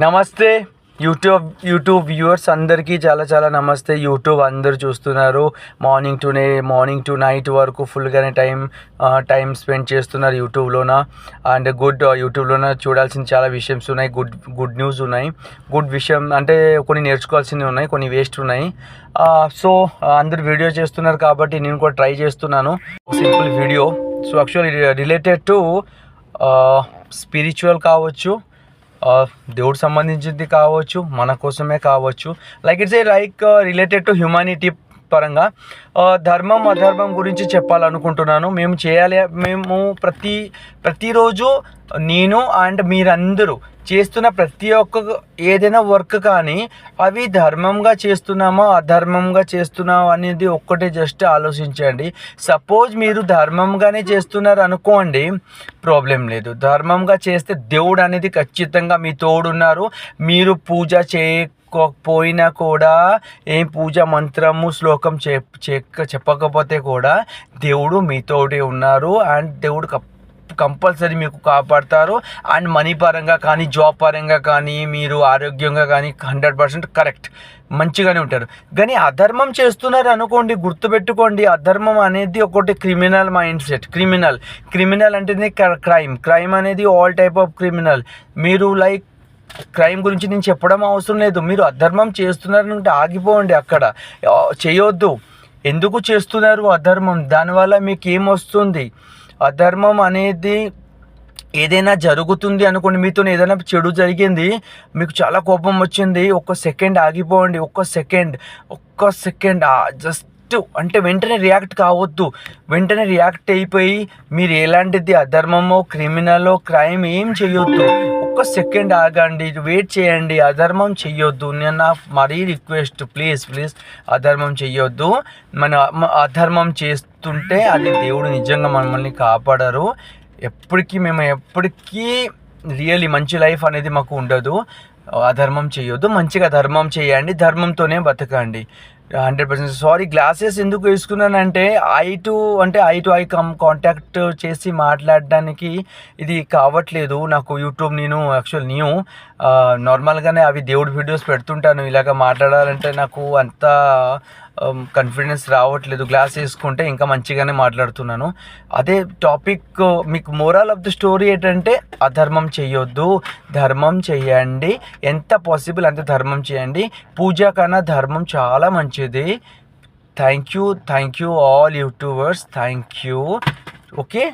నమస్తే YouTube viewers అందరికీ చాలా నమస్తే. యూట్యూబ్ అందరు చూస్తున్నారు. మార్నింగ్ టు నైట్ వరకు ఫుల్గానే టైం స్పెండ్ చేస్తున్నారు యూట్యూబ్లోన. అండ్ యూట్యూబ్లోన చూడాల్సిన చాలా విషయమ్స్ ఉన్నాయి. గుడ్ న్యూస్ ఉన్నాయి. గుడ్ విషయం అంటే కొన్ని నేర్చుకోవాల్సినవి ఉన్నాయి, కొన్ని వేస్ట్ ఉన్నాయి. సో అందరు వీడియో చేస్తున్నారు కాబట్టి నేను కూడా ట్రై చేస్తున్నాను. Simple video. So actually related to spiritual కావచ్చు, దేవుడు సంబంధించింది కావచ్చు, మన కోసమే కావచ్చు. లైక్ రిలేటెడ్ టు హ్యూమానిటీ పరంగా ధర్మం అధర్మం గురించి చెప్పాలనుకుంటున్నాను. మేము ప్రతిరోజు నేను అండ్ మీరందరూ చేస్తున్న ప్రతి ఒక్క ఏదైనా వర్క్ కానీ అవి ధర్మంగా చేస్తున్నామా అధర్మంగా చేస్తున్నామా అనేది ఒక్కటే జస్ట్ ఆలోచించండి. సపోజ్ మీరు ధర్మంగానే చేస్తున్నారు అనుకోండి, ప్రాబ్లం లేదు. ధర్మంగా చేస్తే దేవుడు అనేది ఖచ్చితంగా మీ తోడున్నారు. మీరు పూజ పోయినా కూడా ఏం పూజ మంత్రము శ్లోకం చెప్పకపోతే కూడా దేవుడు మీతోటే ఉన్నారు. అండ్ దేవుడు కంపల్సరీ మీకు కాపాడతారు. అండ్ మనీ పరంగా కానీ జాబ్ పరంగా కానీ మీరు ఆరోగ్యంగా కానీ 100% కరెక్ట్ మంచిగానే ఉంటారు. కానీ అధర్మం చేస్తున్నారు అనుకోండి, గుర్తుపెట్టుకోండి, అధర్మం అనేది ఒకటి క్రిమినల్ మైండ్ సెట్. క్రిమినల్ అంటేనే క్రైమ్ అనేది ఆల్ టైప్ ఆఫ్ క్రిమినల్. మీరు క్రైమ్ గురించి నేను చెప్పడం అవసరం లేదు. మీరు అధర్మం చేస్తున్నారంటే ఆగిపోండి, అక్కడ చేయొద్దు. ఎందుకు చేస్తున్నారు అధర్మం? దానివల్ల మీకు ఏమొస్తుంది? అధర్మం అనేది ఏదైనా జరుగుతుంది అనుకోండి, మీతో ఏదైనా చెడు జరిగింది, మీకు చాలా కోపం వచ్చింది, ఒక్క సెకండ్ ఆగిపోండి. ఒక్క సెకండ్ జస్ట్ అంటే వెంటనే రియాక్ట్ కావద్దు. వెంటనే రియాక్ట్ అయిపోయి మీరు ఎలాంటిది అధర్మమో క్రిమినలో క్రైమ్ ఏం చేయొద్దు. ఒక్క సెకండ్ ఆగండి, వెయిట్ చేయండి. అధర్మం చెయ్యొద్దు. నేను నా మరీ రిక్వెస్ట్, ప్లీజ్ అధర్మం చెయ్యొద్దు. అధర్మం చేస్తుంటే అది దేవుడు నిజంగా మనల్ని కాపాడరు. మేము ఎప్పటికీ రియల్లీ మంచి లైఫ్ అనేది మాకు ఉండదు. అధర్మం చేయొద్దు, మంచిగా ధర్మం చేయండి, ధర్మంతోనే బతకండి. 100%. సారీ, గ్లాసెస్ ఎందుకు వేసుకున్నానంటే ఐ టు ఐ కాంటాక్ట్ చేసి మాట్లాడడానికి ఇది కావట్లేదు నాకు. యూట్యూబ్ నేను నార్మల్గానే అవి దేవుడి వీడియోస్ పెడుతుంటాను. ఇలాగ మాట్లాడాలంటే నాకు అంత కాన్ఫిడెన్స్ రావట్లేదు. గ్లాస్ వేసుకుంటే ఇంకా మంచిగానే మాట్లాడుతున్నాను. అదే టాపిక్. మీకు మోరల్ ఆఫ్ ద స్టోరీ ఏంటంటే అధర్మం చేయొద్దు, ధర్మం చేయండి. ఎంత పాసిబుల్ అంత ధర్మం చేయండి. పూజ కన్నా ధర్మం చాలా మంచిది. Thank you all YouTubers. Thank you. Okay.